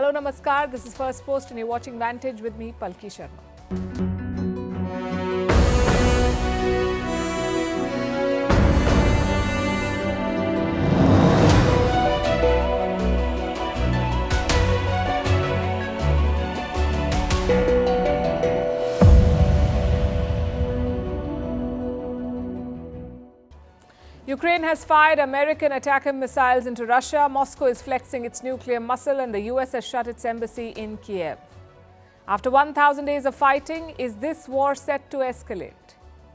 Hello, Namaskar. This is First Post and you're watching Vantage with me, Palki Sharma. Ukraine has fired American ATACMS missiles into Russia. Moscow is flexing its nuclear muscle and the US has shut its embassy in Kyiv. After 1,000 days of fighting, is this war set to escalate?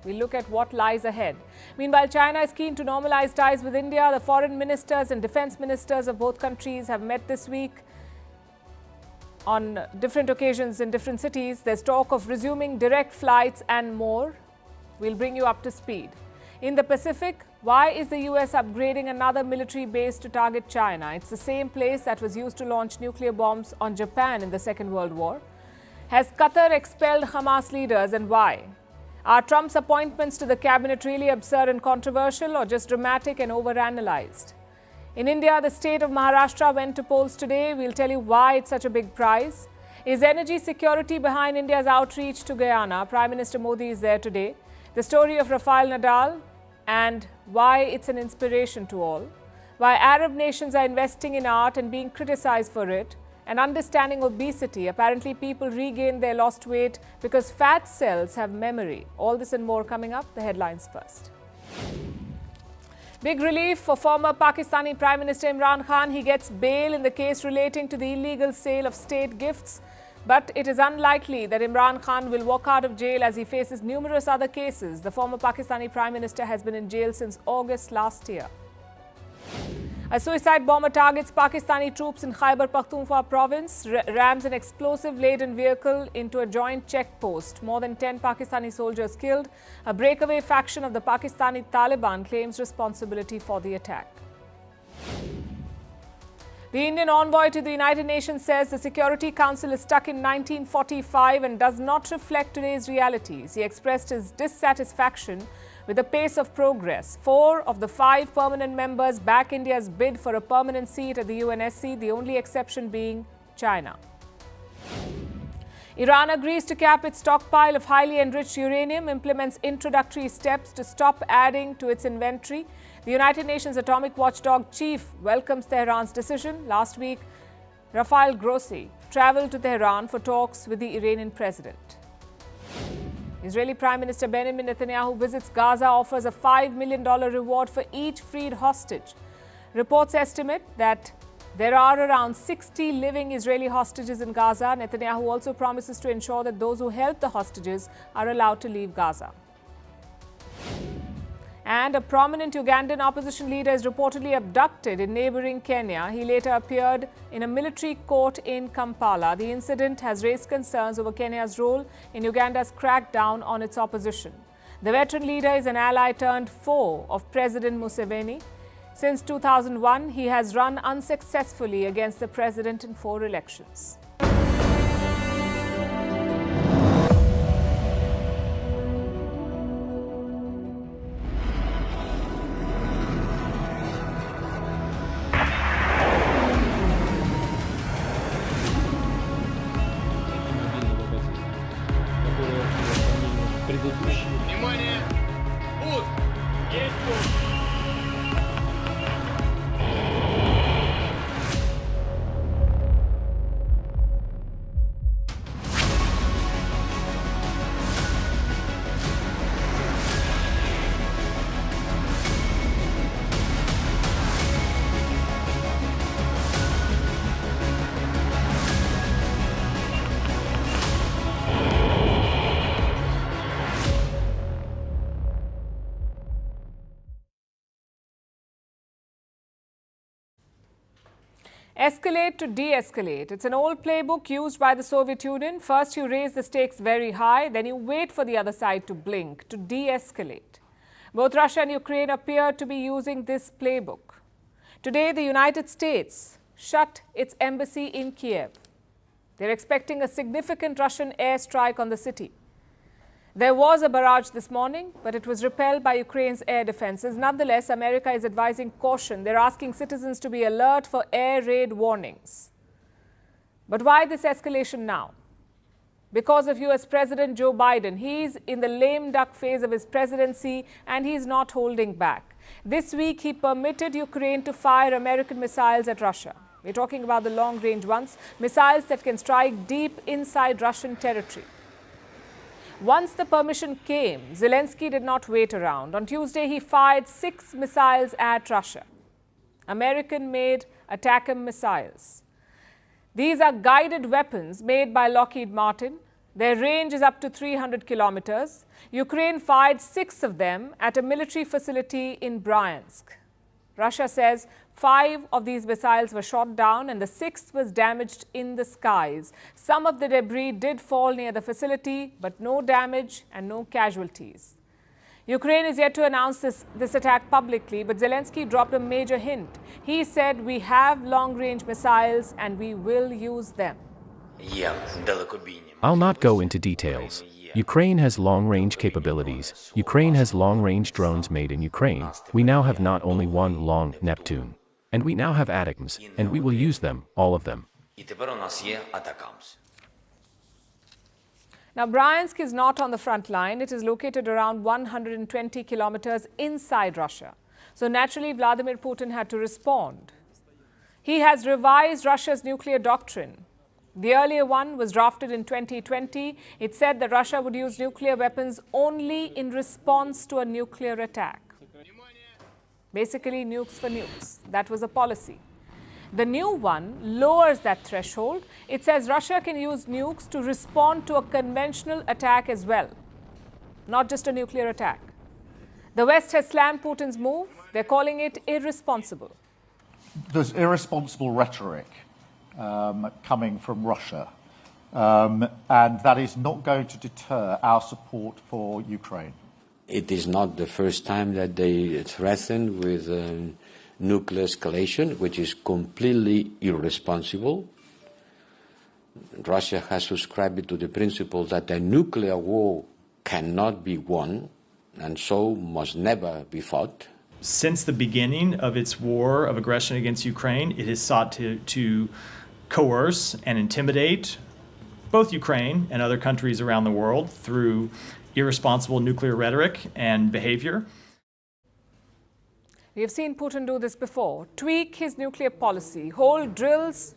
We'll look at what lies ahead. Meanwhile, China is keen to normalize ties with India. The foreign ministers and defense ministers of both countries have met this week on different occasions in different cities. There's talk of resuming direct flights and more. We'll bring you up to speed. In the Pacific, why is the US upgrading another military base to target China? It's the same place that was used to launch nuclear bombs on Japan in the Second World War. Has Qatar expelled Hamas leaders and why? Are Trump's appointments to the cabinet really absurd and controversial or just dramatic and overanalyzed? In India, the state of Maharashtra went to polls today. We'll tell you why it's such a big prize. Is energy security behind India's outreach to Guyana? Prime Minister Modi is there today. The story of Rafael Nadal and why it's an inspiration to all. Why Arab nations are investing in art and being criticized for it. And understanding obesity. Apparently people regain their lost weight because fat cells have memory. All this and more coming up. The headlines first. Big relief for former Pakistani Prime Minister Imran Khan. He gets bail in the case relating to the illegal sale of state gifts. But it is unlikely that Imran Khan will walk out of jail as he faces numerous other cases. The former Pakistani Prime Minister has been in jail since August last year. A suicide bomber targets Pakistani troops in Khyber Pakhtunkhwa province, rams an explosive-laden vehicle into a joint checkpost. More than 10 Pakistani soldiers killed. A breakaway faction of the Pakistani Taliban claims responsibility for the attack. The Indian envoy to the United Nations says the Security Council is stuck in 1945 and does not reflect today's realities. He expressed his dissatisfaction with the pace of progress. 4 of the 5 permanent members back India's bid for a permanent seat at the UNSC, the only exception being China. Iran agrees to cap its stockpile of highly enriched uranium, implements introductory steps to stop adding to its inventory. The United Nations Atomic Watchdog Chief welcomes Tehran's decision. Last week, Rafael Grossi traveled to Tehran for talks with the Iranian president. Israeli Prime Minister Benjamin Netanyahu visits Gaza, offers a $5 million reward for each freed hostage. Reports estimate that there are around 60 living Israeli hostages in Gaza. Netanyahu also promises to ensure that those who held the hostages are allowed to leave Gaza. And a prominent Ugandan opposition leader is reportedly abducted in neighboring Kenya. He later appeared in a military court in Kampala. The incident has raised concerns over Kenya's role in Uganda's crackdown on its opposition. The veteran leader is an ally turned foe of President Museveni. Since 2001, he has run unsuccessfully against the president in 4 elections. Внимание! Пуск! Есть пуск! Escalate to de-escalate. It's an old playbook used by the Soviet Union. First, you raise the stakes very high, then you wait for the other side to blink, to de-escalate. Both Russia and Ukraine appear to be using this playbook. Today, the United States shut its embassy in Kyiv. They're expecting a significant Russian airstrike on the city. There was a barrage this morning, but it was repelled by Ukraine's air defenses. Nonetheless, America is advising caution. They're asking citizens to be alert for air raid warnings. But why this escalation now? Because of US President Joe Biden. He's in the lame duck phase of his presidency and he's not holding back. This week, he permitted Ukraine to fire American missiles at Russia. We're talking about the long-range ones, missiles that can strike deep inside Russian territory. Once the permission came, Zelensky did not wait around. On Tuesday, he fired 6 missiles at Russia. American-made ATACMS missiles. These are guided weapons made by Lockheed Martin. Their range is up to 300 kilometers. Ukraine fired 6 of them at a military facility in Bryansk. Russia says 5 of these missiles were shot down and the 6th was damaged in the skies. Some of the debris did fall near the facility, but no damage and no casualties. Ukraine is yet to announce this attack publicly, but Zelensky dropped a major hint. He said, we have long-range missiles and we will use them. I'll not go into details. Ukraine has long-range capabilities. Ukraine has long-range drones made in Ukraine. We now have not only one long Neptune. And we now have ATACMS, and we will use them, all of them. Now, Bryansk is not on the front line. It is located around 120 kilometers inside Russia. So naturally, Vladimir Putin had to respond. He has revised Russia's nuclear doctrine. The earlier one was drafted in 2020. It said that Russia would use nuclear weapons only in response to a nuclear attack. Basically, nukes for nukes. That was a policy. The new one lowers that threshold. It says Russia can use nukes to respond to a conventional attack as well, not just a nuclear attack. The West has slammed Putin's move. They're calling it irresponsible. There's irresponsible rhetoric coming from Russia, and that is not going to deter our support for Ukraine. It is not the first time that they threaten with nuclear escalation, which is completely irresponsible. Russia has subscribed to the principle that a nuclear war cannot be won and so must never be fought. Since the beginning of its war of aggression against Ukraine, it has sought to coerce and intimidate both Ukraine and other countries around the world through irresponsible nuclear rhetoric and behavior. We have seen Putin do this before. Tweak his nuclear policy, hold drills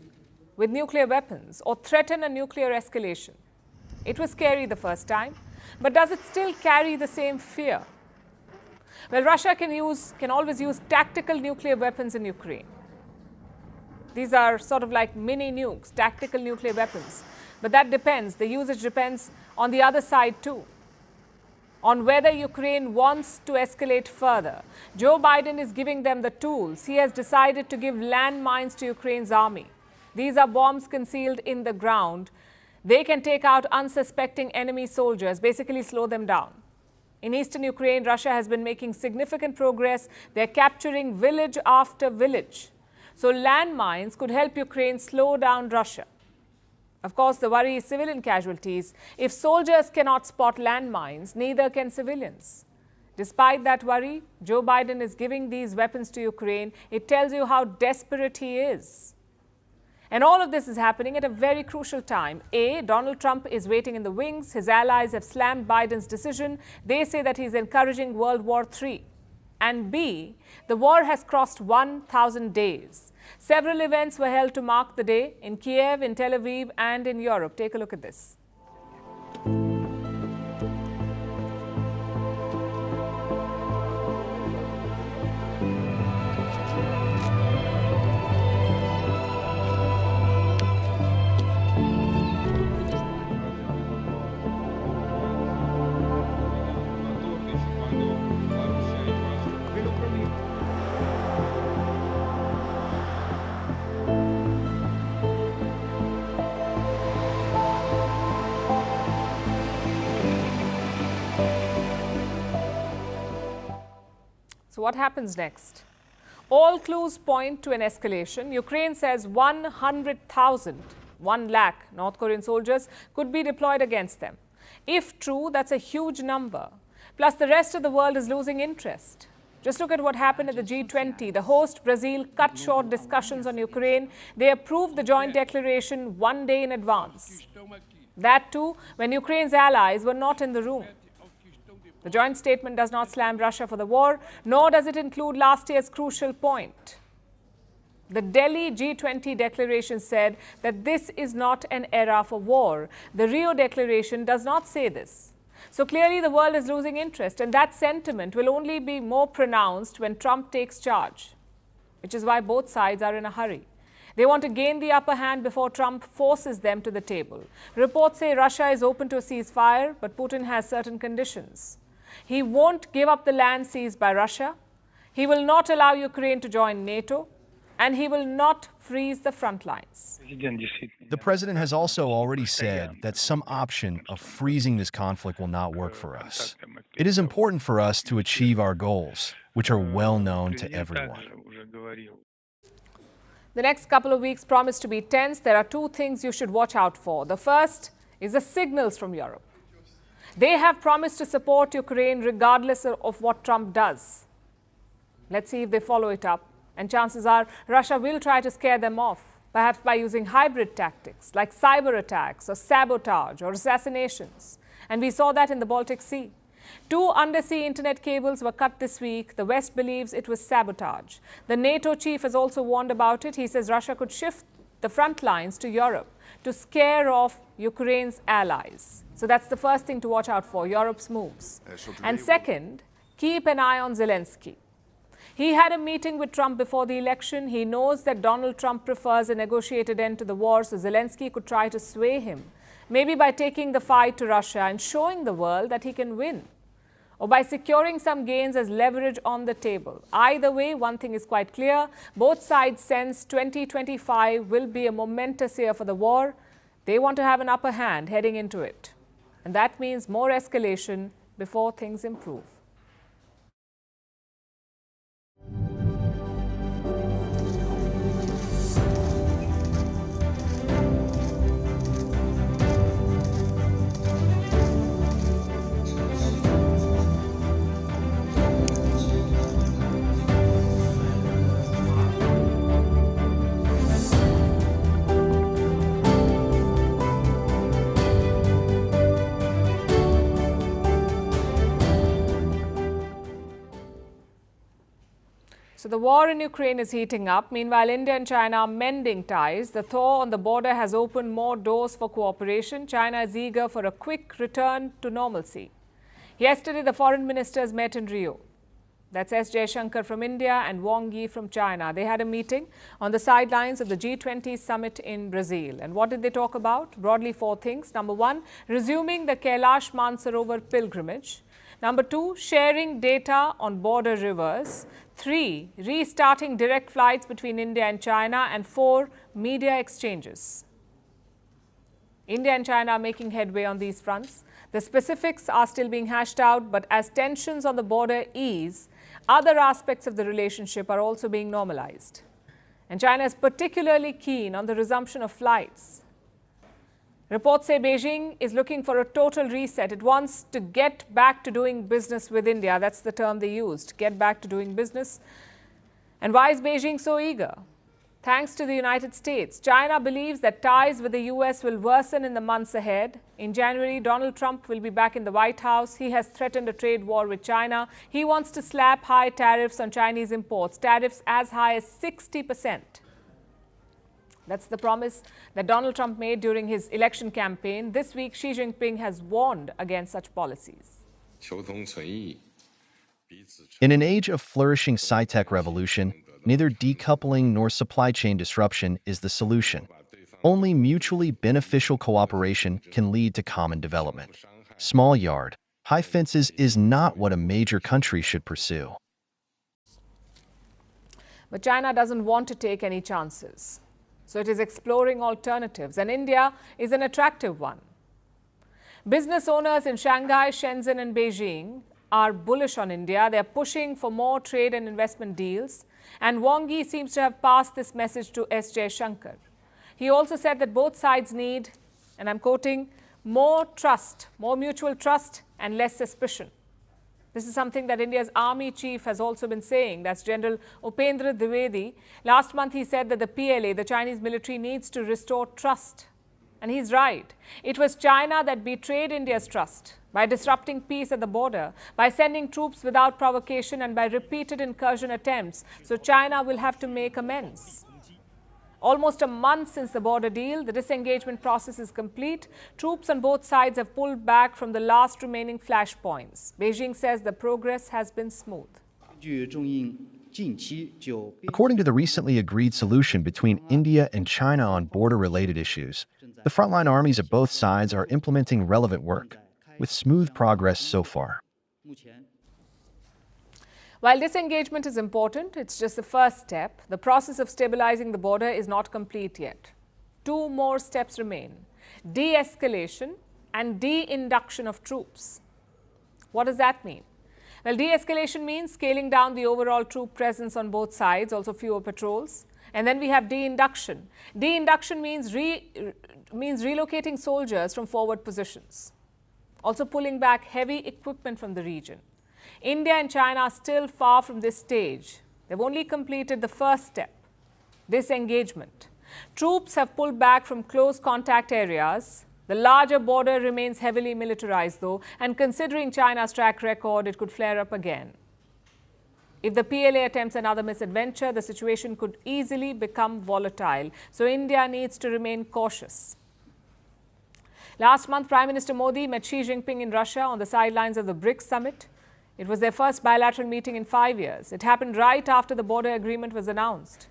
with nuclear weapons, or threaten a nuclear escalation. It was scary the first time, but does it still carry the same fear? Well, Russia can always use tactical nuclear weapons in Ukraine. These are sort of like mini nukes, tactical nuclear weapons. But that depends. The usage depends on the other side too, on whether Ukraine wants to escalate further. Joe Biden is giving them the tools. He has decided to give landmines to Ukraine's army. These are bombs concealed in the ground. They can take out unsuspecting enemy soldiers, basically slow them down. In eastern Ukraine, Russia has been making significant progress. They're capturing village after village. So landmines could help Ukraine slow down Russia. Of course, the worry is civilian casualties. If soldiers cannot spot landmines, neither can civilians. Despite that worry, Joe Biden is giving these weapons to Ukraine. It tells you how desperate he is. And all of this is happening at a very crucial time. A, Donald Trump is waiting in the wings. His allies have slammed Biden's decision. They say that he's encouraging World War III. And B, the war has crossed 1,000 days. Several events were held to mark the day in Kyiv, in Tel Aviv, and in Europe. Take a look at this. So what happens next? All clues point to an escalation. Ukraine says 100,000, 1 lakh North Korean soldiers could be deployed against them. If true, that's a huge number. Plus, the rest of the world is losing interest. Just look at what happened at the G20. The host, Brazil, cut short discussions on Ukraine. They approved the joint declaration one day in advance. That too, when Ukraine's allies were not in the room. The joint statement does not slam Russia for the war, nor does it include last year's crucial point. The Delhi G20 declaration said that this is not an era for war. The Rio declaration does not say this. So clearly the world is losing interest, and that sentiment will only be more pronounced when Trump takes charge, which is why both sides are in a hurry. They want to gain the upper hand before Trump forces them to the table. Reports say Russia is open to a ceasefire, but Putin has certain conditions. He won't give up the land seized by Russia. He will not allow Ukraine to join NATO, and he will not freeze the front lines. The president has also already said that some option of freezing this conflict will not work for us. It is important for us to achieve our goals, which are well known to everyone. The next couple of weeks promise to be tense. There are two things you should watch out for. The first is the signals from Europe. They have promised to support Ukraine regardless of what Trump does. Let's see if they follow it up. And chances are Russia will try to scare them off, perhaps by using hybrid tactics like cyber attacks or sabotage or assassinations. And we saw that in the Baltic Sea. 2 undersea internet cables were cut this week. The West believes it was sabotage. The NATO chief has also warned about it. He says Russia could shift the front lines to Europe to scare off Ukraine's allies. So that's the first thing to watch out for, Europe's moves. And second, keep an eye on Zelensky. He had a meeting with Trump before the election. He knows that Donald Trump prefers a negotiated end to the war, so Zelensky could try to sway him, maybe by taking the fight to Russia and showing the world that he can win, or by securing some gains as leverage on the table. Either way, one thing is quite clear. Both sides sense 2025 will be a momentous year for the war. They want to have an upper hand heading into it. And that means more escalation before things improve. So the war in Ukraine is heating up. Meanwhile, India and China are mending ties. The thaw on the border has opened more doors for cooperation. China is eager for a quick return to normalcy. Yesterday, the foreign ministers met in Rio. That's S. Jaishankar from India and Wang Yi from China. They had a meeting on the sidelines of the G20 Summit in Brazil. And what did they talk about? Broadly 4 things. Number 1, resuming the Kailash Mansarovar pilgrimage. Number 2, sharing data on border rivers. 3, restarting direct flights between India and China. And 4, media exchanges. India and China are making headway on these fronts. The specifics are still being hashed out, but as tensions on the border ease, other aspects of the relationship are also being normalized. And China is particularly keen on the resumption of flights. Reports say Beijing is looking for a total reset. It wants to get back to doing business with India. That's the term they used, get back to doing business. And why is Beijing so eager? Thanks to the United States. China believes that ties with the US will worsen in the months ahead. In January, Donald Trump will be back in the White House. He has threatened a trade war with China. He wants to slap high tariffs on Chinese imports, tariffs as high as 60%. That's the promise that Donald Trump made during his election campaign. This week, Xi Jinping has warned against such policies. In an age of flourishing sci-tech revolution, neither decoupling nor supply chain disruption is the solution. Only mutually beneficial cooperation can lead to common development. Small yard, high fences is not what a major country should pursue. But China doesn't want to take any chances. So it is exploring alternatives, and India is an attractive one. Business owners in Shanghai, Shenzhen and Beijing are bullish on India. They are pushing for more trade and investment deals. And Wang Yi seems to have passed this message to S. Jaishankar. He also said that both sides need, and I'm quoting, more trust, more mutual trust and less suspicion. This is something that India's army chief has also been saying. That's General Upendra Dwivedi. Last month he said that the PLA, the Chinese military, needs to restore trust. And he's right. It was China that betrayed India's trust by disrupting peace at the border, by sending troops without provocation, and by repeated incursion attempts. So China will have to make amends. Almost a month since the border deal, the disengagement process is complete. Troops on both sides have pulled back from the last remaining flashpoints. Beijing says the progress has been smooth. According to the recently agreed solution between India and China on border-related issues, the frontline armies of both sides are implementing relevant work, with smooth progress so far. While disengagement is important, it's just the first step. The process of stabilizing the border is not complete yet. 2 more steps remain: de-escalation and deinduction of troops. What does that mean? Well, de-escalation means scaling down the overall troop presence on both sides, also fewer patrols. And then we have deinduction. Deinduction means relocating soldiers from forward positions, also pulling back heavy equipment from the region. India and China are still far from this stage. They've only completed the first step, disengagement. Troops have pulled back from close contact areas. The larger border remains heavily militarized, though, and considering China's track record, it could flare up again. If the PLA attempts another misadventure, the situation could easily become volatile. So India needs to remain cautious. Last month, Prime Minister Modi met Xi Jinping in Russia on the sidelines of the BRICS summit. It was their first bilateral meeting in 5 years. It happened right after the border agreement was announced.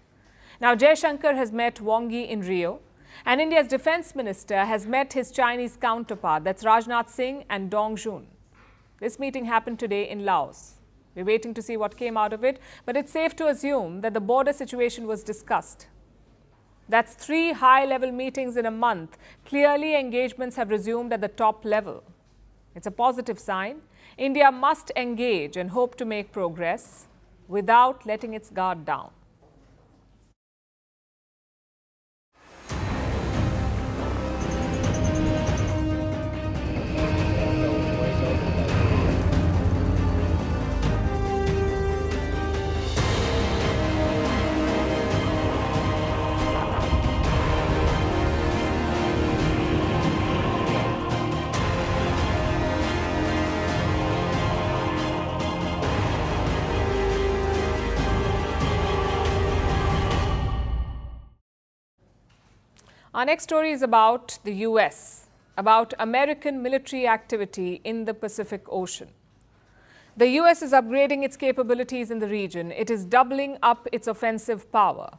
Now, Jaishankar has met Wang Yi in Rio, and India's defense minister has met his Chinese counterpart, that's Rajnath Singh and Dong Jun. This meeting happened today in Laos. We're waiting to see what came out of it, but it's safe to assume that the border situation was discussed. That's 3 high-level meetings in a month. Clearly, engagements have resumed at the top level. It's a positive sign. India must engage and hope to make progress without letting its guard down. Our next story is about the US, about American military activity in the Pacific Ocean. The US is upgrading its capabilities in the region. It is doubling up its offensive power.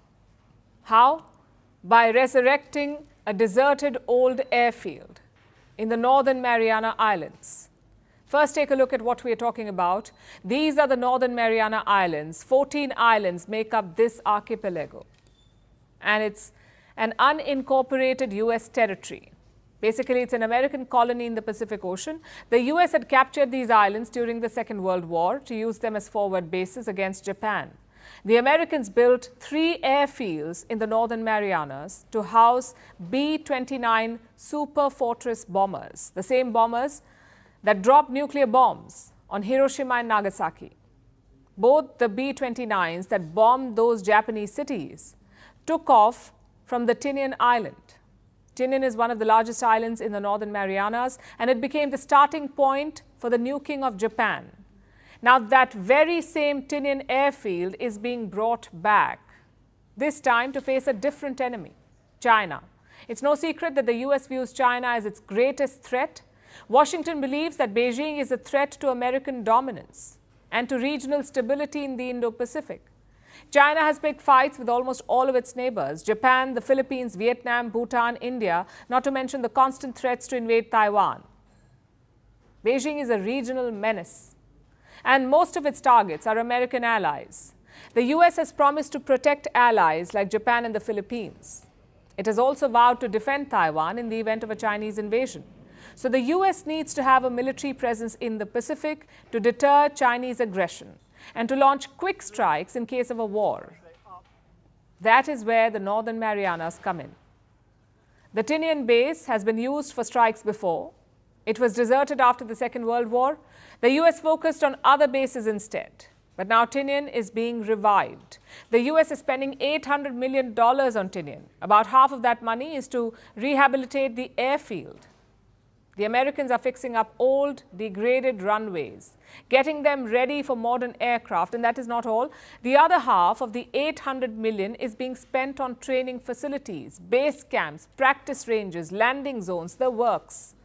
How? By resurrecting a deserted old airfield in the Northern Mariana Islands. First, take a look at what we are talking about. These are the Northern Mariana Islands. 14 islands make up this archipelago. And it's an unincorporated US territory. Basically, it's an American colony in the Pacific Ocean. The US had captured these islands during the Second World War to use them as forward bases against Japan. The Americans built 3 airfields in the Northern Marianas to house B-29 Super Fortress bombers, the same bombers that dropped nuclear bombs on Hiroshima and Nagasaki. Both the B-29s that bombed those Japanese cities took off from the Tinian Island. Tinian is one of the largest islands in the Northern Marianas, and it became the starting point for the nuking of Japan. Now, that very same Tinian airfield is being brought back, this time to face a different enemy, China. It's no secret that the US views China as its greatest threat. Washington believes that Beijing is a threat to American dominance and to regional stability in the Indo-Pacific. China has picked fights with almost all of its neighbors: Japan, the Philippines, Vietnam, Bhutan, India, not to mention the constant threats to invade Taiwan. Beijing is a regional menace, and most of its targets are American allies. The US has promised to protect allies like Japan and the Philippines. It has also vowed to defend Taiwan in the event of a Chinese invasion. So the US needs to have a military presence in the Pacific to deter Chinese aggression and to launch quick strikes in case of a war. That is where the Northern Marianas come in. The Tinian base has been used for strikes before. It was deserted after the Second World War. The US focused on other bases instead. But now Tinian is being revived. The US is spending $800 million on Tinian. About half of that money is to rehabilitate the airfield. The Americans are fixing up old, degraded runways, getting them ready for modern aircraft. And that is not all. The other half of the $800 million is being spent on training facilities, base camps, practice ranges, landing zones, the works.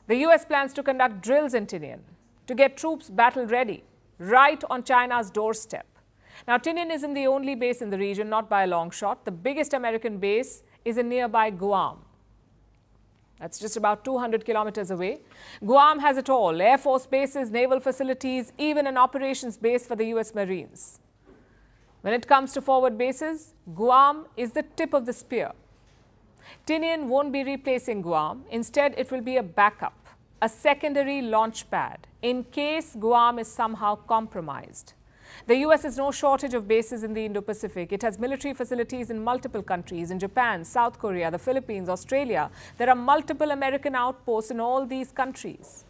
The US plans to conduct drills in Tinian to get troops battle ready, right on China's doorstep. Now, Tinian isn't the only base in the region, not by a long shot. The biggest American base is in nearby Guam. That's just about 200 kilometers away. Guam has it all: Air Force bases, naval facilities, even an operations base for the US Marines. When it comes to forward bases, Guam is the tip of the spear. Tinian won't be replacing Guam. Instead, it will be a backup, a secondary launch pad in case Guam is somehow compromised. The US has no shortage of bases in the Indo-Pacific. It has military facilities in multiple countries, in Japan, South Korea, the Philippines, Australia. There are multiple American outposts in all these countries.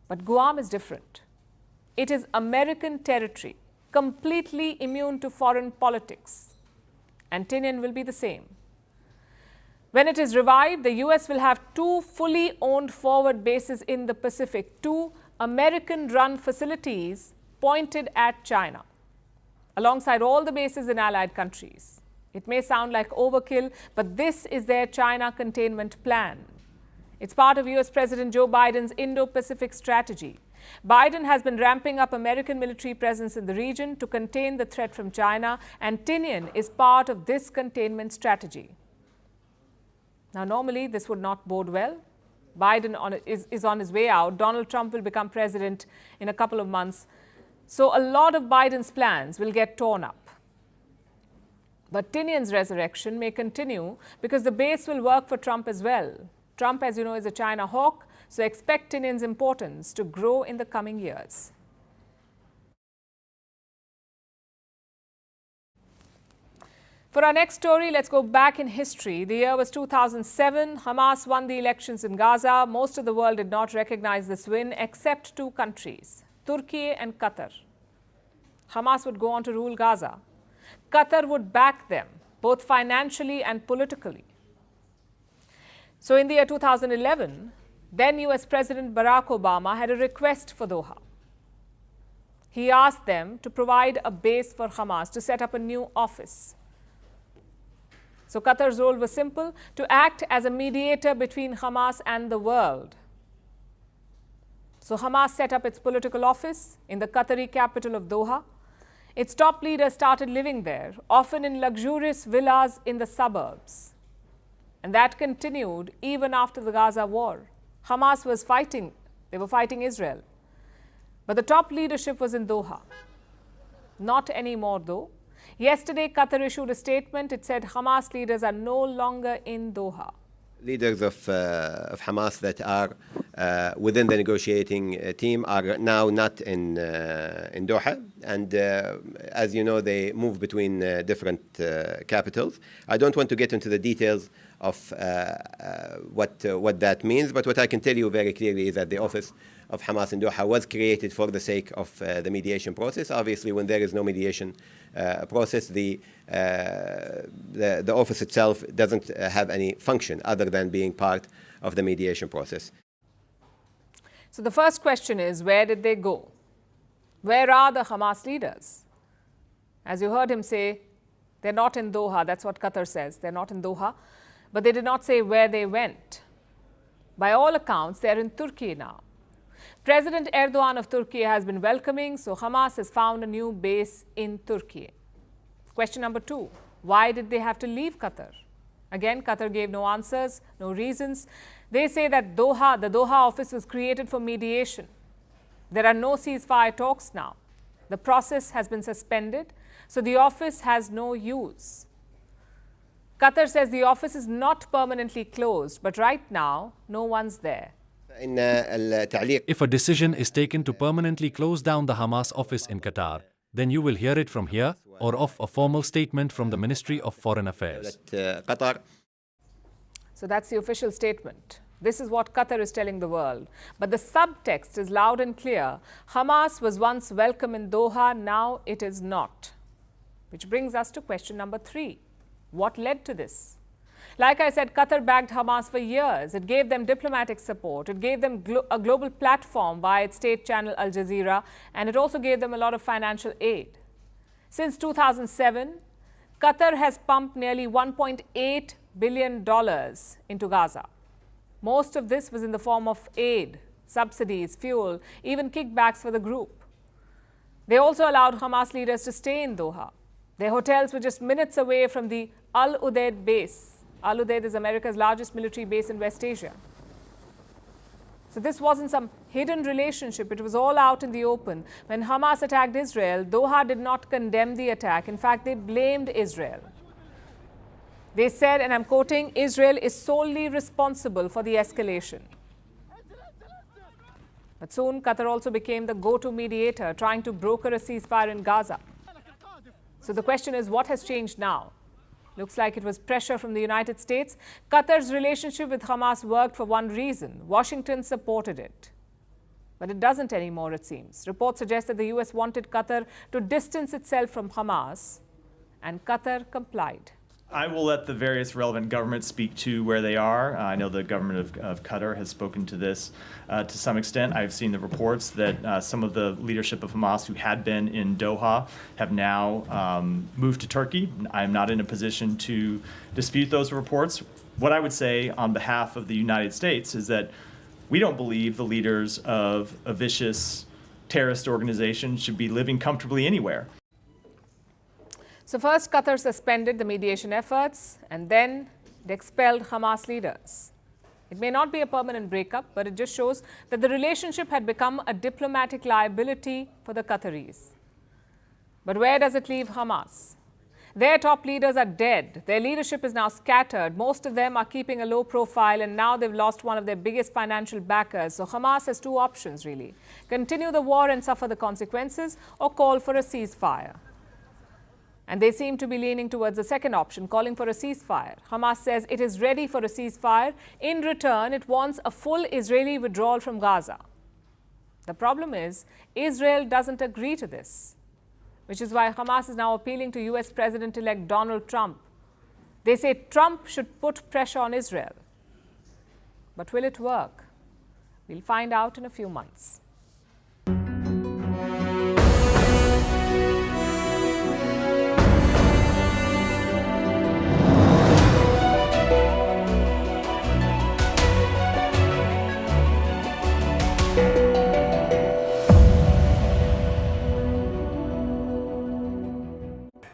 But Guam is different. It is American territory, completely immune to foreign politics. And Tinian will be the same. When it is revived, the US will have two fully owned forward bases in the Pacific, two American-run facilities pointed at China, alongside all the bases in allied countries. It may sound like overkill, but this is their China containment plan. It's part of US President Joe Biden's Indo-Pacific strategy. Biden has been ramping up American military presence in the region to contain the threat from China, and Tinian is part of this containment strategy. Now, normally, this would not bode well. Biden is on his way out. Donald Trump will become president in a couple of months. So a lot of Biden's plans will get torn up. But Tinian's resurrection may continue because the base will work for Trump as well. Trump, as you know, is a China hawk, so expect Tinian's importance to grow in the coming years. For our next story, let's go back in history. The year was 2007. Hamas won the elections in Gaza. Most of the world did not recognize this win, except two countries, Turkey and Qatar. Hamas would go on to rule Gaza. Qatar would back them, both financially and politically. So in the year 2011, then US President Barack Obama had a request for Doha. He asked them to provide a base for Hamas, to set up a new office. So Qatar's role was simple: to act as a mediator between Hamas and the world. So Hamas set up its political office in the Qatari capital of Doha. Its top leaders started living there, often in luxurious villas in the suburbs. And that continued even after the Gaza war. Hamas was fighting. They were fighting Israel. But the top leadership was in Doha. Not anymore, though. Yesterday, Qatar issued a statement. It said Hamas leaders are no longer in Doha. Leaders of Hamas that are within the negotiating team are now not in Doha, and as you know, they move between different capitals. I don't want to get into the details of what that means, but what I can tell you very clearly is that the office of Hamas in Doha was created for the sake of the mediation process. Obviously, when there is no mediation process, the office itself doesn't have any function other than being part of the mediation process. So the first question is, where did they go? Where are the Hamas leaders? As you heard him say, they're not in Doha. That's what Qatar says. They're not in Doha. But they did not say where they went. By all accounts, they're in Turkey now. President Erdogan of Turkey has been welcoming, so Hamas has found a new base in Turkey. Question number 2, why did they have to leave Qatar? Again, Qatar gave no answers, no reasons. They say that the Doha office was created for mediation. There are no ceasefire talks now. The process has been suspended, so the office has no use. Qatar says the office is not permanently closed, but right now, no one's there. If a decision is taken to permanently close down the Hamas office in Qatar, then you will hear it from here or of a formal statement from the Ministry of Foreign Affairs. So that's the official statement This is what Qatar is telling the world. But the subtext is loud and clear. Hamas was once welcome in Doha, now it is not. Which brings us to question number 3. What led to this? Like I said, Qatar backed Hamas for years. It gave them diplomatic support. It gave them a global platform via its state channel Al Jazeera, and it also gave them a lot of financial aid. Since 2007, Qatar has pumped nearly $1.8 billion into Gaza. Most of this was in the form of aid, subsidies, fuel, even kickbacks for the group. They also allowed Hamas leaders to stay in Doha. Their hotels were just minutes away from the Al Udeid base. Al Udeid is America's largest military base in West Asia. So this wasn't some hidden relationship. It was all out in the open. When Hamas attacked Israel, Doha did not condemn the attack. In fact, they blamed Israel. They said, and I'm quoting, Israel is solely responsible for the escalation. But soon, Qatar also became the go-to mediator, trying to broker a ceasefire in Gaza. So the question is, what has changed now? Looks like it was pressure from the United States. Qatar's relationship with Hamas worked for one reason. Washington supported it. But it doesn't anymore, it seems. Reports suggest that the US wanted Qatar to distance itself from Hamas, and Qatar complied. I will let the various relevant governments speak to where they are. I know the government of Qatar has spoken to this to some extent. I've seen the reports that some of the leadership of Hamas who had been in Doha have now moved to Turkey. I'm not in a position to dispute those reports. What I would say on behalf of the United States is that we don't believe the leaders of a vicious terrorist organization should be living comfortably anywhere. So first, Qatar suspended the mediation efforts, and then it expelled Hamas leaders. It may not be a permanent breakup, but it just shows that the relationship had become a diplomatic liability for the Qataris. But where does it leave Hamas? Their top leaders are dead. Their leadership is now scattered. Most of them are keeping a low profile, and now they've lost one of their biggest financial backers. So Hamas has two options, really. Continue the war and suffer the consequences, or call for a ceasefire. And they seem to be leaning towards the second option, calling for a ceasefire. Hamas says it is ready for a ceasefire. In return, it wants a full Israeli withdrawal from Gaza. The problem is, Israel doesn't agree to this, which is why Hamas is now appealing to US President-elect Donald Trump. They say Trump should put pressure on Israel. But will it work? We'll find out in a few months.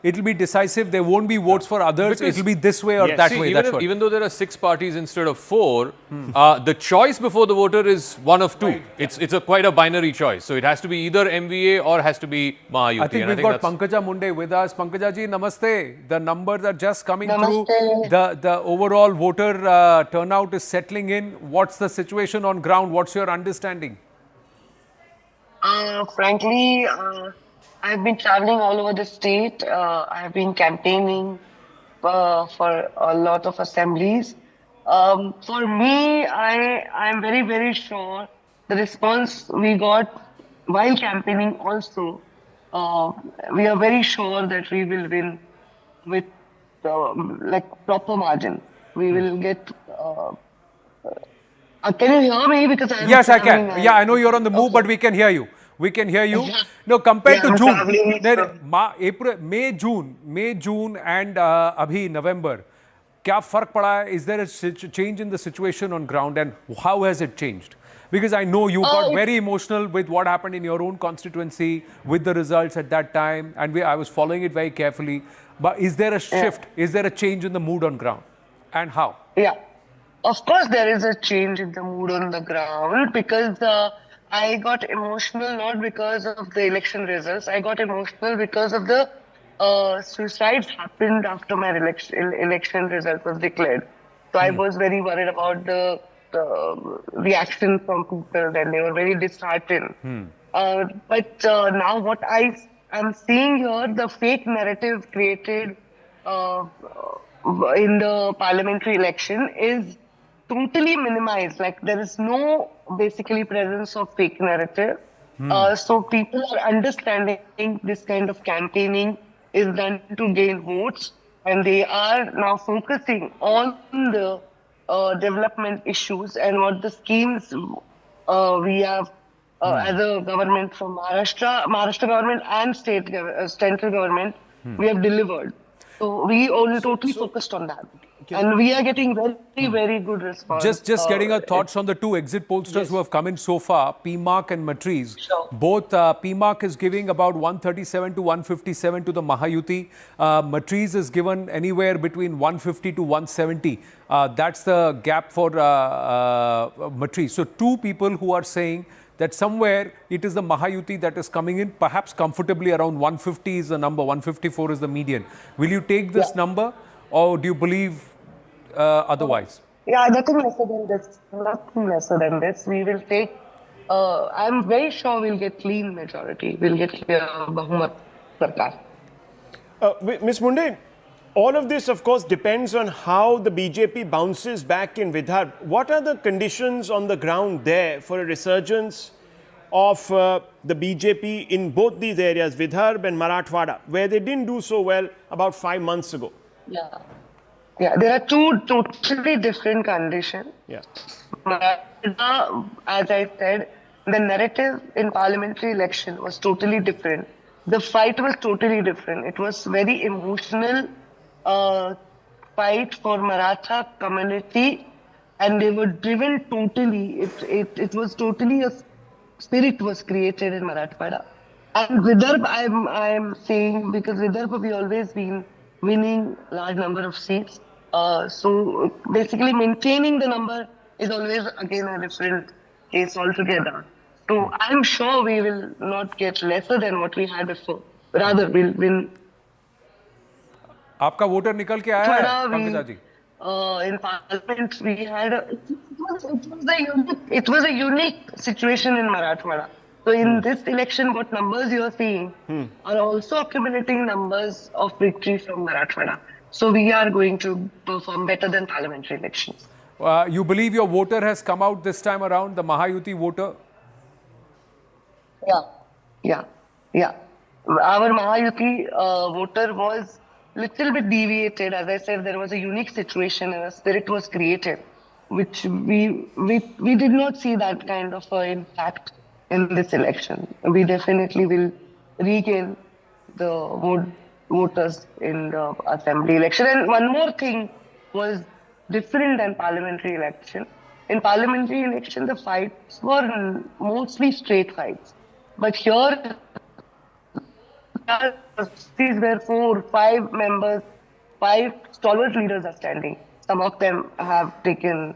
It'll be decisive. There won't be votes for others. Because it'll be this way or yes, that see, way. Even though there are 6 parties instead of 4, the choice before the voter is one of 2. Right. It's quite a binary choice. So it has to be either MVA or has to be Mahayuti. I think we've got Pankaja Munde with us. Pankaja ji, namaste. The numbers are just coming through. The overall voter turnout is settling in. What's the situation on ground? What's your understanding? Frankly, I've been traveling all over the state. I've been campaigning for a lot of assemblies. For me, I'm very, very sure the response we got while campaigning also, we are very sure that we will win with like proper margin. We will get... can you hear me? Because yes, I can. Yeah, I know you're on the move, okay. But we can hear you. We can hear you. No, compared to June, May, June and abhi November, kya fark pada hai? Is there a change in the situation on ground, and how has it changed? Because I know you got very emotional with what happened in your own constituency with the results at that time, and I was following it very carefully. But is there a shift? Is there a change in the mood on ground, and how? Yeah, of course there is a change in the mood on the ground, because I got emotional not because of the election results. I got emotional because of the suicides happened after my election result was declared. So I was very worried about the reaction from people, and they were very disheartened. But now what I'm seeing here, the fake narrative created in the parliamentary election is totally minimized. Like there is no basically presence of fake narrative. So people are understanding this kind of campaigning is done to gain votes, and they are now focusing on the development issues and what the schemes we have as a government from Maharashtra government and central government, we have delivered. So we only totally focused on that. And we are getting very, very good response. Just getting your thoughts on the two exit pollsters who have come in so far, PMark and Matriz. Sure. Both PMark is giving about 137 to 157 to the Mahayuti. Matriz is given anywhere between 150 to 170. That's the gap for Matriz. So two people who are saying that somewhere it is the Mahayuti that is coming in, perhaps comfortably around 150 is the number, 154 is the median. Will you take this number, or do you believe otherwise? Yeah, nothing lesser than this. Nothing lesser than this. We will take, I'm very sure we'll get clean majority. We'll get Bahumat Sarkar. Ms. Munde, all of this, of course, depends on how the BJP bounces back in Vidarbha. What are the conditions on the ground there for a resurgence of the BJP in both these areas, Vidarbha and Marathwada, where they didn't do so well about 5 months ago? Yeah, there are two totally different conditions. Yeah. Marathwada, as I said, the narrative in parliamentary election was totally different. The fight was totally different. It was very emotional fight for Maratha community, and they were driven totally. It was totally a spirit was created in Marathwada. And Vidarbha, I'm saying, because Vidarbha we always been winning large number of seats. So basically maintaining the number is always again a different case altogether. So I'm sure we will not get lesser than what we had before. Rather, we'll win. आपका voter निकल के आया है पंकजा जी? In parliament we had it was a unique situation in Marathwada. So in this election, what numbers you are seeing are also accumulating numbers of victory from Marathwada. So we are going to perform better than parliamentary elections. You believe your voter has come out this time around, the Mahayuti voter? Yeah. Our Mahayuti voter was little bit deviated. As I said, there was a unique situation and a spirit was created, which we did not see that kind of impact in this election. We definitely will regain the voters in the assembly election. And one more thing was different than parliamentary election. In parliamentary election, the fights were mostly straight fights. But here, these were 4, 5 members, 5 stalwart leaders are standing. Some of them have taken.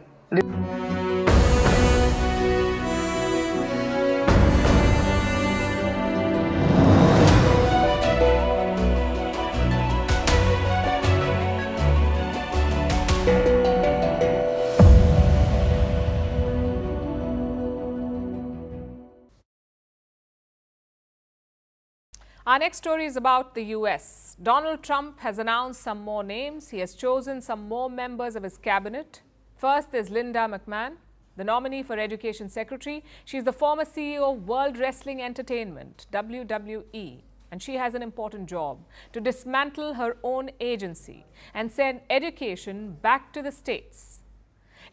Our next story is about the US. Donald Trump has announced some more names. He has chosen some more members of his cabinet. First, there's Linda McMahon, the nominee for Education Secretary. She's the former CEO of World Wrestling Entertainment, WWE. And she has an important job to dismantle her own agency and send education back to the states.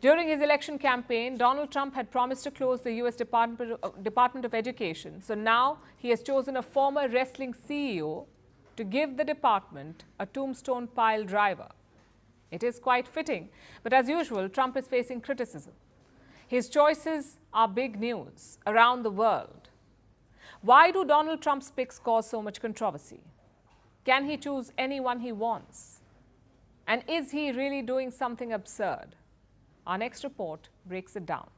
During his election campaign, Donald Trump had promised to close the U.S. Department of Education. So now he has chosen a former wrestling CEO to give the department a tombstone pile driver. It is quite fitting. But as usual, Trump is facing criticism. His choices are big news around the world. Why do Donald Trump's picks cause so much controversy? Can he choose anyone he wants? And is he really doing something absurd? Our next report breaks it down.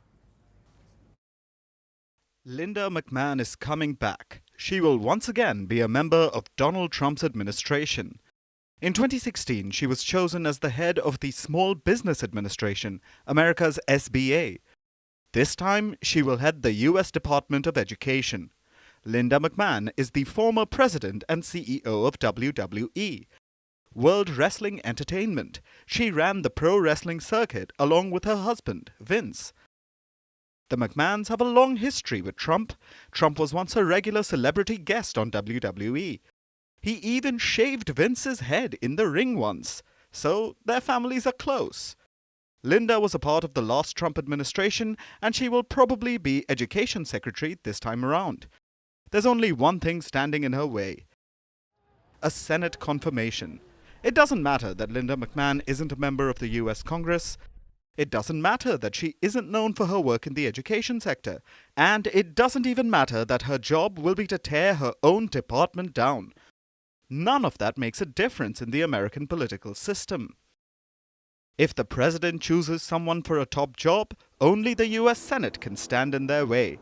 Linda McMahon is coming back. She will once again be a member of Donald Trump's administration. In 2016, she was chosen as the head of the Small Business Administration, America's SBA. This time, she will head the U.S. Department of Education. Linda McMahon is the former president and CEO of WWE. World Wrestling Entertainment. She ran the pro wrestling circuit along with her husband, Vince. The McMahons have a long history with Trump. Trump was once a regular celebrity guest on WWE. He even shaved Vince's head in the ring once. So their families are close. Linda was a part of the last Trump administration, and she will probably be Education Secretary this time around. There's only one thing standing in her way: a Senate confirmation. It doesn't matter that Linda McMahon isn't a member of the US Congress. It doesn't matter that she isn't known for her work in the education sector. And it doesn't even matter that her job will be to tear her own department down. None of that makes a difference in the American political system. If the president chooses someone for a top job, only the US Senate can stand in their way.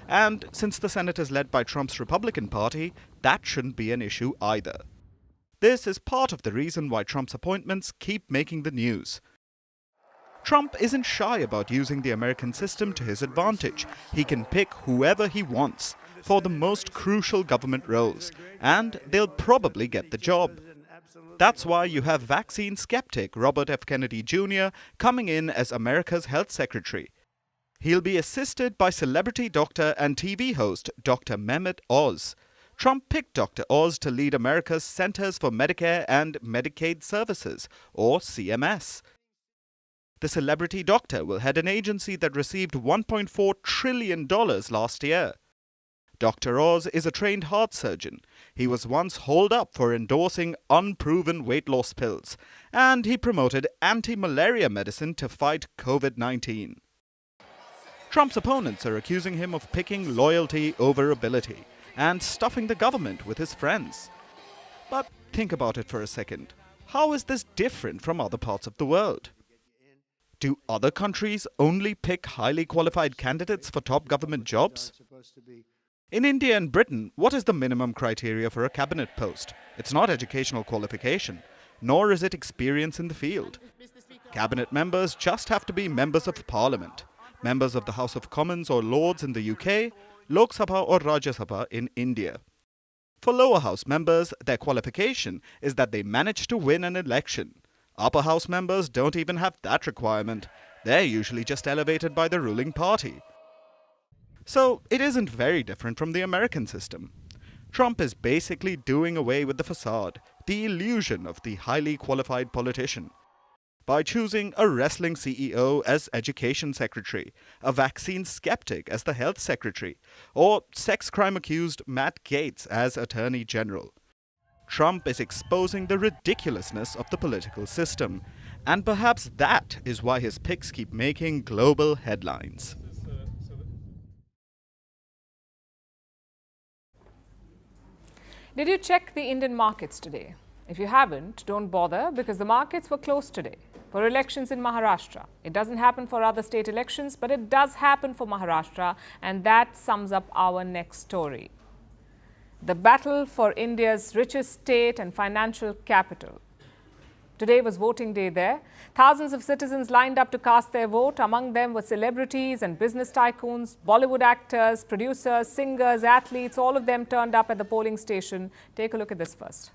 And since the Senate is led by Trump's Republican Party, that shouldn't be an issue either. This is part of the reason why Trump's appointments keep making the news. Trump isn't shy about using the American system to his advantage. He can pick whoever he wants for the most crucial government roles, and they'll probably get the job. That's why you have vaccine skeptic Robert F. Kennedy Jr. coming in as America's health secretary. He'll be assisted by celebrity doctor and TV host Dr. Mehmet Oz. Trump picked Dr. Oz to lead America's Centers for Medicare and Medicaid Services, or CMS. The celebrity doctor will head an agency that received $1.4 trillion last year. Dr. Oz is a trained heart surgeon. He was once holed up for endorsing unproven weight loss pills, and he promoted anti-malaria medicine to fight COVID-19. Trump's opponents are accusing him of picking loyalty over ability and stuffing the government with his friends. But think about it for a second. How is this different from other parts of the world? Do other countries only pick highly qualified candidates for top government jobs? In India and Britain, what is the minimum criteria for a cabinet post? It's not educational qualification, nor is it experience in the field. Cabinet members just have to be members of Parliament, members of the House of Commons or Lords in the UK, Lok Sabha or Rajya Sabha in India. For lower house members, their qualification is that they managed to win an election. Upper house members don't even have that requirement. They're usually just elevated by the ruling party. So it isn't very different from the American system. Trump is basically doing away with the facade, the illusion of the highly qualified politician, by choosing a wrestling CEO as education secretary, a vaccine skeptic as the health secretary, or sex crime accused Matt Gaetz as attorney general. Trump is exposing the ridiculousness of the political system, and perhaps that is why his picks keep making global headlines. Did you check the Indian markets today? If you haven't, don't bother, because the markets were closed today for elections in Maharashtra. It doesn't happen for other state elections, but it does happen for Maharashtra, and that sums up our next story. The battle for India's richest state and financial capital. Today was voting day there. Thousands of citizens lined up to cast their vote. Among them were celebrities and business tycoons, Bollywood actors, producers, singers, athletes. All of them turned up at the polling station. Take a look at this first.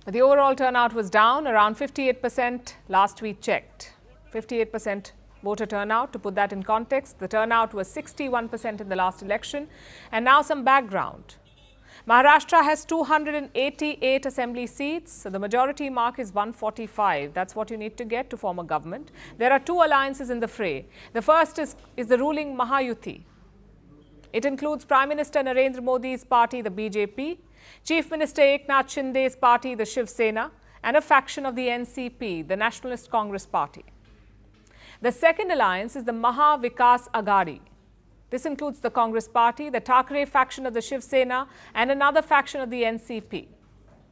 But the overall turnout was down around 58% last we checked. 58% voter turnout. To put that in context, the turnout was 61% in the last election. And now some background. Maharashtra has 288 assembly seats. So the majority mark is 145. That's what you need to get to form a government. There are two alliances in the fray. The first is the ruling Mahayuti. It includes Prime Minister Narendra Modi's party, the BJP, Chief Minister Eknath Shinde's party, the Shiv Sena, and a faction of the NCP, the Nationalist Congress Party. The second alliance is the Maha Vikas Aghadi. This includes the Congress Party, the Thackeray faction of the Shiv Sena, and another faction of the NCP.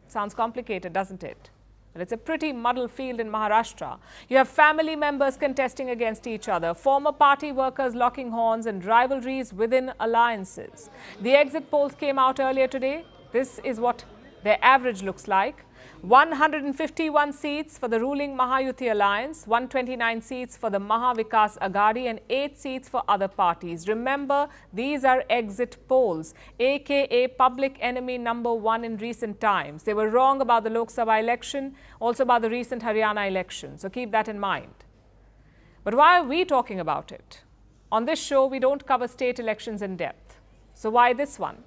Sounds complicated, doesn't it? Well, it's a pretty muddled field in Maharashtra. You have family members contesting against each other, former party workers locking horns, and rivalries within alliances. The exit polls came out earlier today. This is what their average looks like. 151 seats for the ruling Mahayuti alliance, 129 seats for the Maha Vikas Aghadi, and 8 seats for other parties. Remember, these are exit polls, aka public enemy number 1 in recent times. They were wrong about the Lok Sabha election, also about the recent Haryana election. So keep that in mind. But why are we talking about it? On this show, we don't cover state elections in depth. So why this one?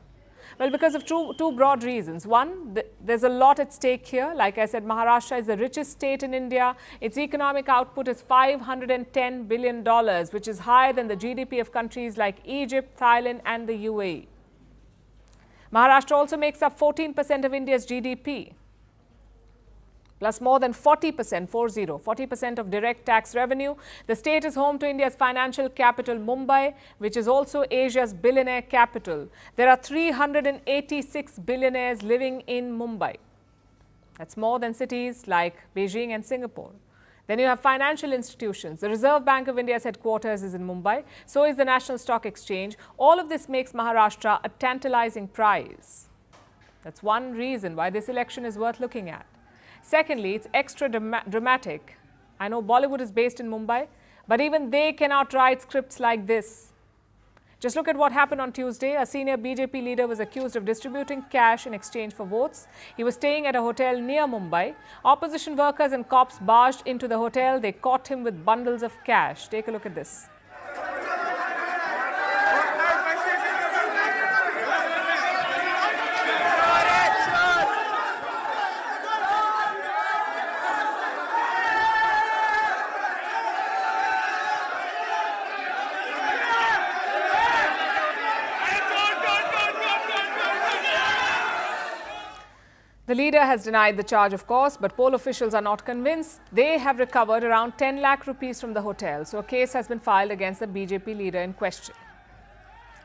Well, because of two broad reasons. One, there's a lot at stake here. Like I said, Maharashtra is the richest state in India. Its economic output is $510 billion, which is higher than the GDP of countries like Egypt, Thailand, and the UAE. Maharashtra also makes up 14% of India's GDP, plus more than 40% of direct tax revenue. The state is home to India's financial capital, Mumbai, which is also Asia's billionaire capital. There are 386 billionaires living in Mumbai. That's more than cities like Beijing and Singapore. Then you have financial institutions. The Reserve Bank of India's headquarters is in Mumbai. So is the National Stock Exchange. All of this makes Maharashtra a tantalizing prize. That's one reason why this election is worth looking at. Secondly, it's extra dramatic. I know Bollywood is based in Mumbai, but even they cannot write scripts like this. Just look at what happened on Tuesday. A senior BJP leader was accused of distributing cash in exchange for votes. He was staying at a hotel near Mumbai. Opposition workers and cops barged into the hotel. They caught him with bundles of cash. Take a look at this. The leader has denied the charge, of course, but poll officials are not convinced. They have recovered around 10 lakh rupees from the hotel. So a case has been filed against the BJP leader in question.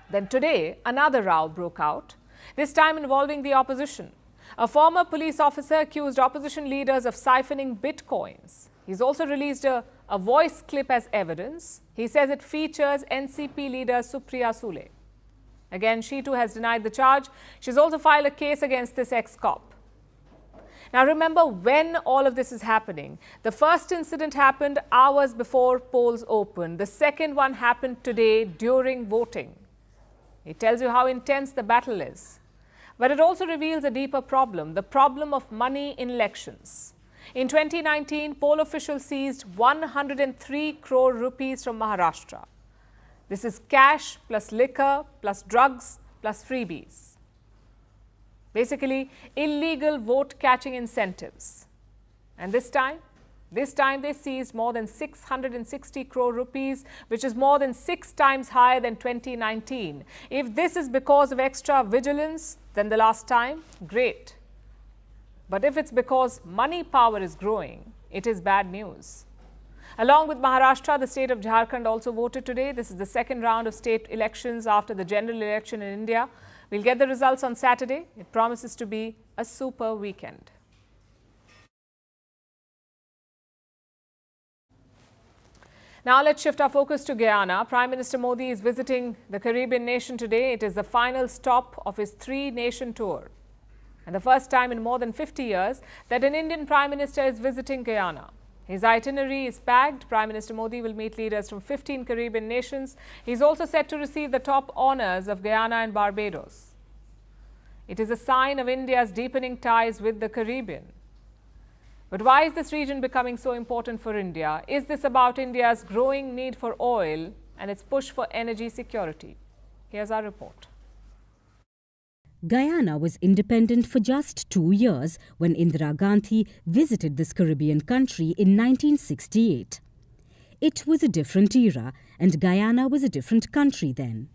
Then today, another row broke out, this time involving the opposition. A former police officer accused opposition leaders of siphoning bitcoins. He's also released a voice clip as evidence. He says it features NCP leader Supriya Sule. Again, she too has denied the charge. She's also filed a case against this ex-cop. Now remember when all of this is happening. The first incident happened hours before polls opened. The second one happened today during voting. It tells you how intense the battle is. But it also reveals a deeper problem, the problem of money in elections. In 2019, poll officials seized 103 crore rupees from Maharashtra. This is cash plus liquor plus drugs plus freebies. Basically, illegal vote-catching incentives. And this time they seized more than 660 crore rupees, which is more than 6 times higher than 2019. If this is because of extra vigilance than the last time, great. But if it's because money power is growing, it is bad news. Along with Maharashtra, the state of Jharkhand also voted today. This is the second round of state elections after the general election in India. We'll get the results on Saturday. It promises to be a super weekend. Now let's shift our focus to Guyana. Prime Minister Modi is visiting the Caribbean nation today. It is the final stop of his 3-nation tour, and the first time in more than 50 years that an Indian Prime Minister is visiting Guyana. His itinerary is packed. Prime Minister Modi will meet leaders from 15 Caribbean nations. He's also set to receive the top honors of Guyana and Barbados. It is a sign of India's deepening ties with the Caribbean. But why is this region becoming so important for India? Is this about India's growing need for oil and its push for energy security? Here's our report. Guyana was independent for just 2 years when Indira Gandhi visited this Caribbean country in 1968. It was a different era, and Guyana was a different country then.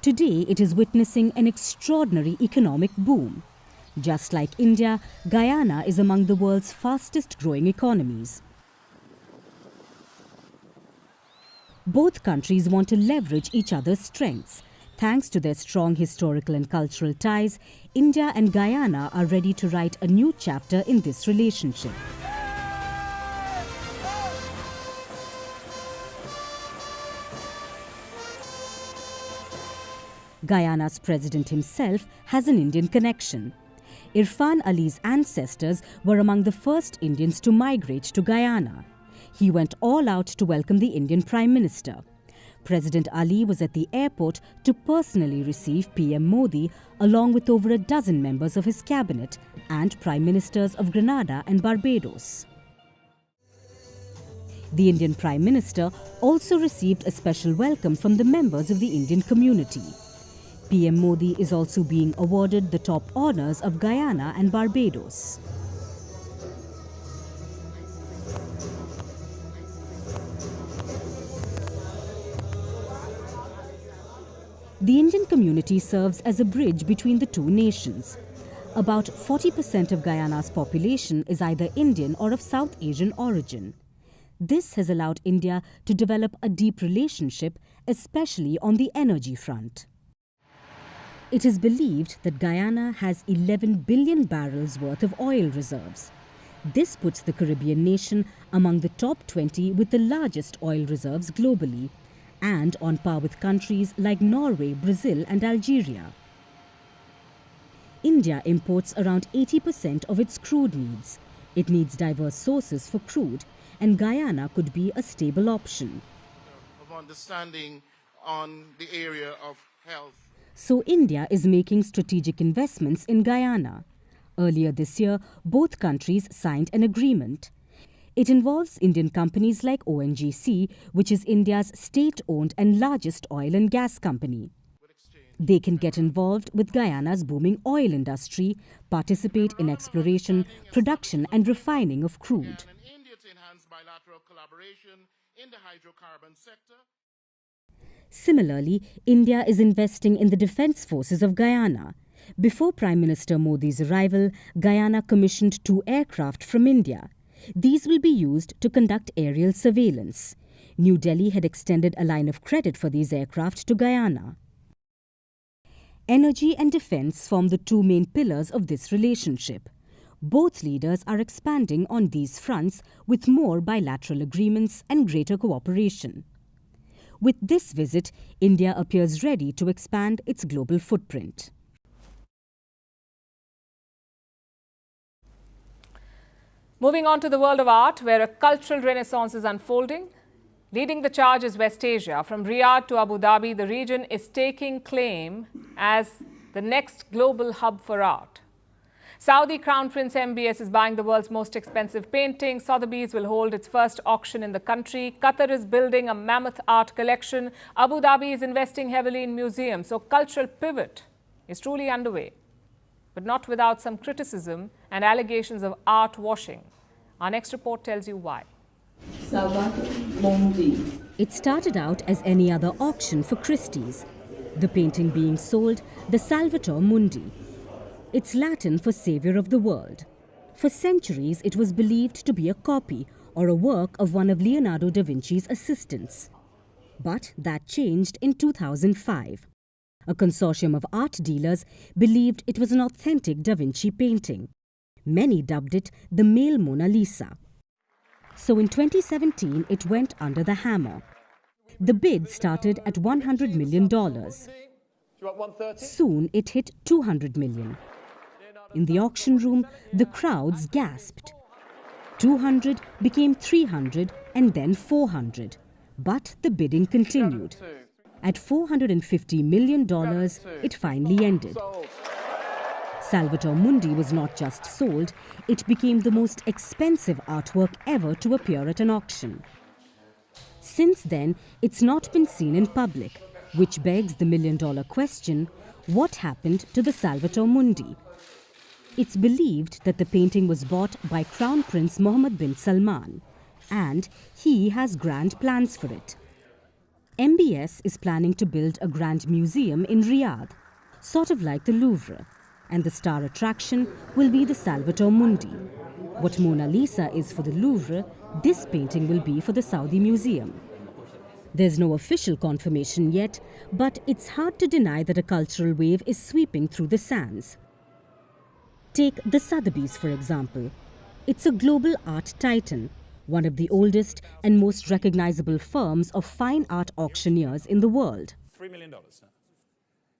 Today, it is witnessing an extraordinary economic boom. Just like India, Guyana is among the world's fastest growing economies. Both countries want to leverage each other's strengths. Thanks to their strong historical and cultural ties, India and Guyana are ready to write a new chapter in this relationship. Guyana's president himself has an Indian connection. Irfan Ali's ancestors were among the first Indians to migrate to Guyana. He went all out to welcome the Indian Prime Minister. President Ali was at the airport to personally receive PM Modi along with over a dozen members of his cabinet and Prime Ministers of Grenada and Barbados. The Indian Prime Minister also received a special welcome from the members of the Indian community. PM Modi is also being awarded the top honours of Guyana and Barbados. The Indian community serves as a bridge between the two nations. About 40% of Guyana's population is either Indian or of South Asian origin. This has allowed India to develop a deep relationship, especially on the energy front. It is believed that Guyana has 11 billion barrels worth of oil reserves. This puts the Caribbean nation among the top 20 with the largest oil reserves globally, and on par with countries like Norway, Brazil and Algeria. India imports around 80% of its crude needs. It needs diverse sources for crude, and Guyana could be a stable option. Of understanding on the area of health. So India is making strategic investments in Guyana. Earlier this year, both countries signed an agreement. It involves Indian companies like ONGC, which is India's state-owned and largest oil and gas company. They can get involved with Guyana's booming oil industry, participate in exploration, production and refining of crude. India to enhance bilateral collaboration in the hydrocarbon sector. Similarly, India is investing in the defence forces of Guyana. Before Prime Minister Modi's arrival, Guyana commissioned 2 aircraft from India. These will be used to conduct aerial surveillance. New Delhi had extended a line of credit for these aircraft to Guyana. Energy and defence form the 2 main pillars of this relationship. Both leaders are expanding on these fronts with more bilateral agreements and greater cooperation. With this visit, India appears ready to expand its global footprint. Moving on to the world of art, where a cultural renaissance is unfolding. Leading the charge is West Asia. From Riyadh to Abu Dhabi, the region is taking claim as the next global hub for art. Saudi Crown Prince MBS is buying the world's most expensive painting. Sotheby's will hold its first auction in the country. Qatar is building a mammoth art collection. Abu Dhabi is investing heavily in museums. So cultural pivot is truly underway, but not without some criticism and allegations of art washing. Our next report tells you why. It started out as any other auction for Christie's. The painting being sold, the Salvator Mundi. It's Latin for Saviour of the World. For centuries, it was believed to be a copy or a work of one of Leonardo da Vinci's assistants. But that changed in 2005. A consortium of art dealers believed it was an authentic Da Vinci painting. Many dubbed it the male Mona Lisa. So in 2017, it went under the hammer. The bid started at $100 million. Soon, it hit $200 million. In the auction room, the crowds gasped. 200 became 300 and then 400. But the bidding continued. At $450 million, it finally ended. Salvator Mundi was not just sold, it became the most expensive artwork ever to appear at an auction. Since then, it's not been seen in public, which begs the million-dollar question, what happened to the Salvator Mundi? It's believed that the painting was bought by Crown Prince Mohammed bin Salman, and he has grand plans for it. MBS is planning to build a grand museum in Riyadh, sort of like the Louvre, and the star attraction will be the Salvator Mundi. What Mona Lisa is for the Louvre, this painting will be for the Saudi Museum. There's no official confirmation yet, but it's hard to deny that a cultural wave is sweeping through the sands. Take the Sotheby's, for example. It's a global art titan, one of the oldest and most recognizable firms of fine art auctioneers in the world. $3 million.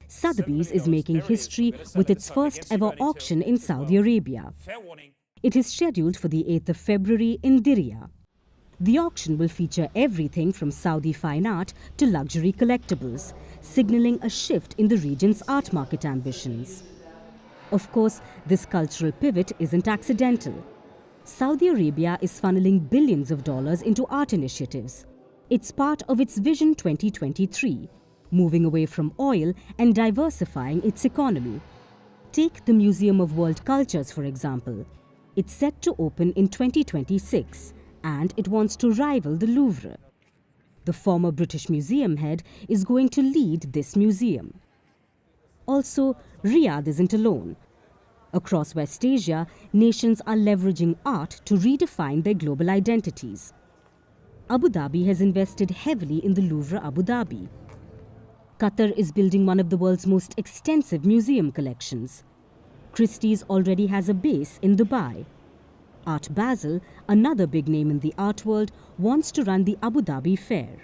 Sotheby's is making history with its first ever auction in Saudi Arabia. It is scheduled for the 8th of February in Diriyah. The auction will feature everything from Saudi fine art to luxury collectibles, signaling a shift in the region's art market ambitions. Of course, this cultural pivot isn't accidental. Saudi Arabia is funneling billions of dollars into art initiatives. It's part of its Vision 2023, moving away from oil and diversifying its economy. Take the Museum of World Cultures, for example. It's set to open in 2026, and it wants to rival the Louvre. The former British museum head is going to lead this museum. Also, Riyadh isn't alone. Across West Asia, nations are leveraging art to redefine their global identities. Abu Dhabi has invested heavily in the Louvre Abu Dhabi. Qatar is building one of the world's most extensive museum collections. Christie's already has a base in Dubai. Art Basel, another big name in the art world, wants to run the Abu Dhabi Fair.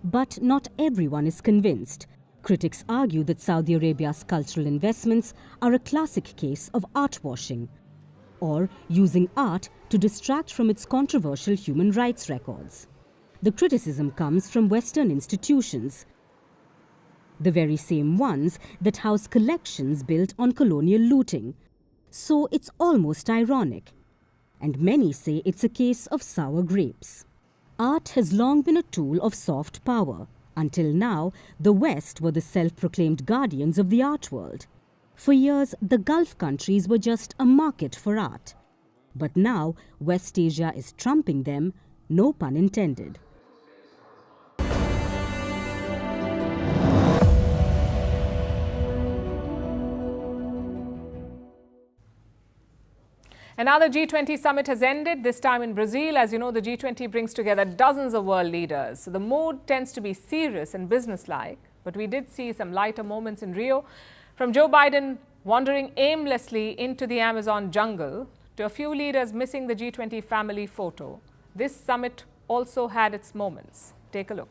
But not everyone is convinced. Critics argue that Saudi Arabia's cultural investments are a classic case of art washing, or using art to distract from its controversial human rights records. The criticism comes from Western institutions, the very same ones that house collections built on colonial looting. So it's almost ironic. And many say it's a case of sour grapes. Art has long been a tool of soft power. Until now, the West were the self-proclaimed guardians of the art world. For years, the Gulf countries were just a market for art. But now, West Asia is trumping them, no pun intended. Another G20 summit has ended, this time in Brazil. As you know, the G20 brings together dozens of world leaders. So the mood tends to be serious and businesslike, but we did see some lighter moments in Rio. From Joe Biden wandering aimlessly into the Amazon jungle to a few leaders missing the G20 family photo, this summit also had its moments. Take a look.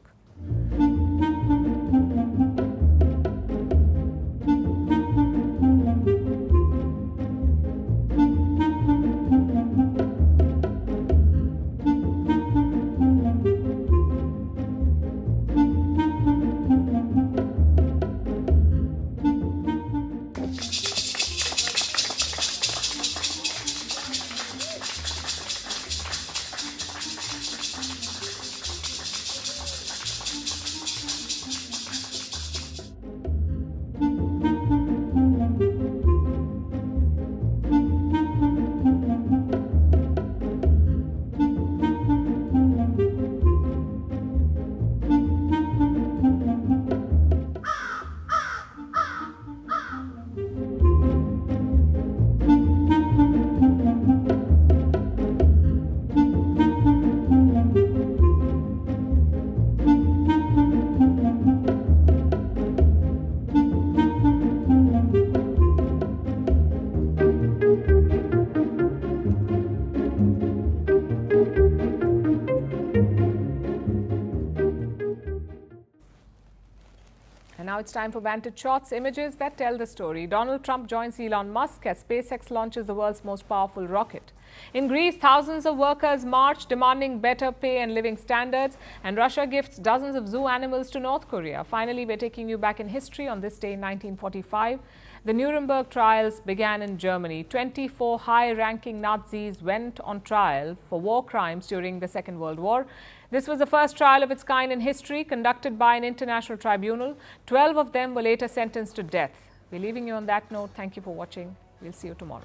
Now it's time for Vantage Shots, images that tell the story. Donald Trump joins Elon Musk as SpaceX launches the world's most powerful rocket. In Greece, thousands of workers march demanding better pay and living standards, and Russia gifts dozens of zoo animals to North Korea. Finally, we're taking you back in history on this day in 1945. The Nuremberg trials began in Germany. 24 high-ranking Nazis went on trial for war crimes during the Second World War. This was the first trial of its kind in history, conducted by an international tribunal. 12 of them were later sentenced to death. We're leaving you on that note. Thank you for watching. We'll see you tomorrow.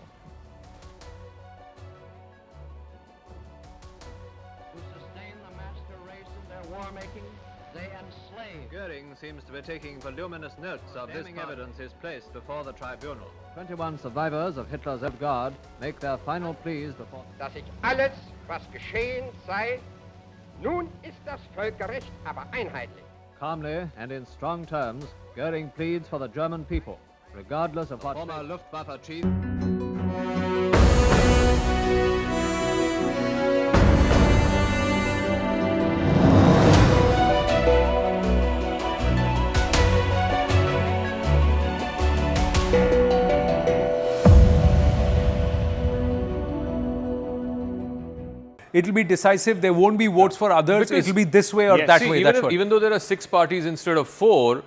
To sustain the master race in their war-making, they enslave. Goering seems to be taking voluminous notes of this evidence is placed before the tribunal. 21 survivors of Hitler's Guard make their final pleas before... Dass ich alles, was geschehen sei, Nun ist das Völkerrecht aber einheitlich. Calmly and in strong terms, Goering pleads for the German people, regardless of what former Luftwaffe chief. It'll be decisive. There won't be votes for others. Because- It'll be this way or Yes. that See, way. even though there are 6 parties instead of 4,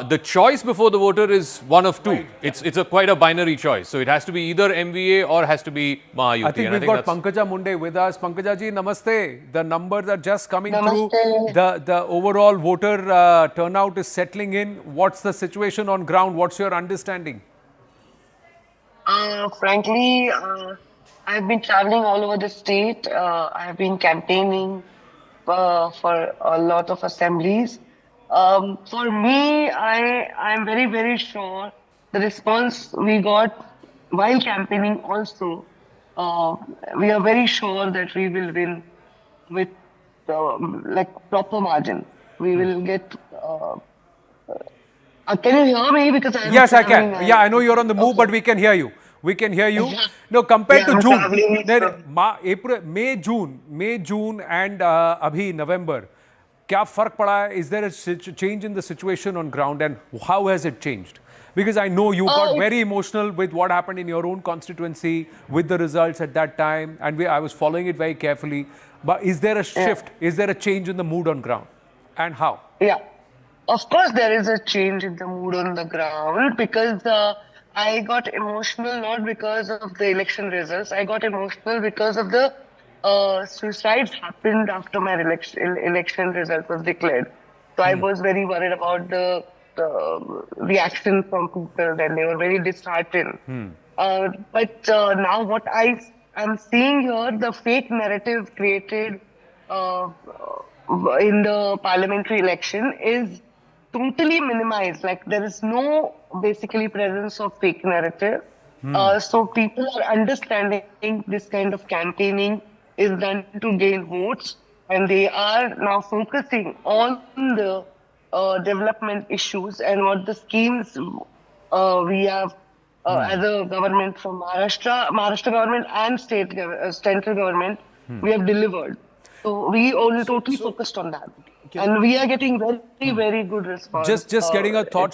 the choice before the voter is one of 2. It's quite a binary choice. So it has to be either MVA or has to be Mahayuti. I think we've got Pankaja Munde with us. Pankaja ji, namaste. The numbers are just coming through. The overall voter turnout is settling in. What's the situation on ground? What's your understanding? Frankly, I've been traveling all over the state. I've been campaigning for a lot of assemblies. For me, I'm very, very sure the response we got while campaigning also, we are very sure that we will win with proper margin. We will get... can you hear me? Because Yes, I can. Yeah, I know you're on the move, but we can hear you. We can hear you. No, compared to June, May, June and abhi November, क्या फर्क पड़ा है? Is there a change in the situation on ground and how has it changed? Because I know you got very emotional with what happened in your own constituency with the results at that time, and I was following it very carefully. But is there a shift? Is there a change in the mood on ground? And how? Yeah, of course there is a change in the mood on the ground because I got emotional not because of the election results. I got emotional because of the suicides happened after my election result was declared. So I was very worried about the reaction from people, and they were very disheartened. But now what I'm seeing here, the fake narrative created in the parliamentary election is totally minimized. Like there is no basically presence of fake narrative. So people are understanding this kind of campaigning is done to gain votes, and they are now focusing on the development issues and what the schemes we have as a government from Maharashtra government and central government, we have delivered. So we only totally focused on that. And we are getting very, very good response. Just getting a thoughts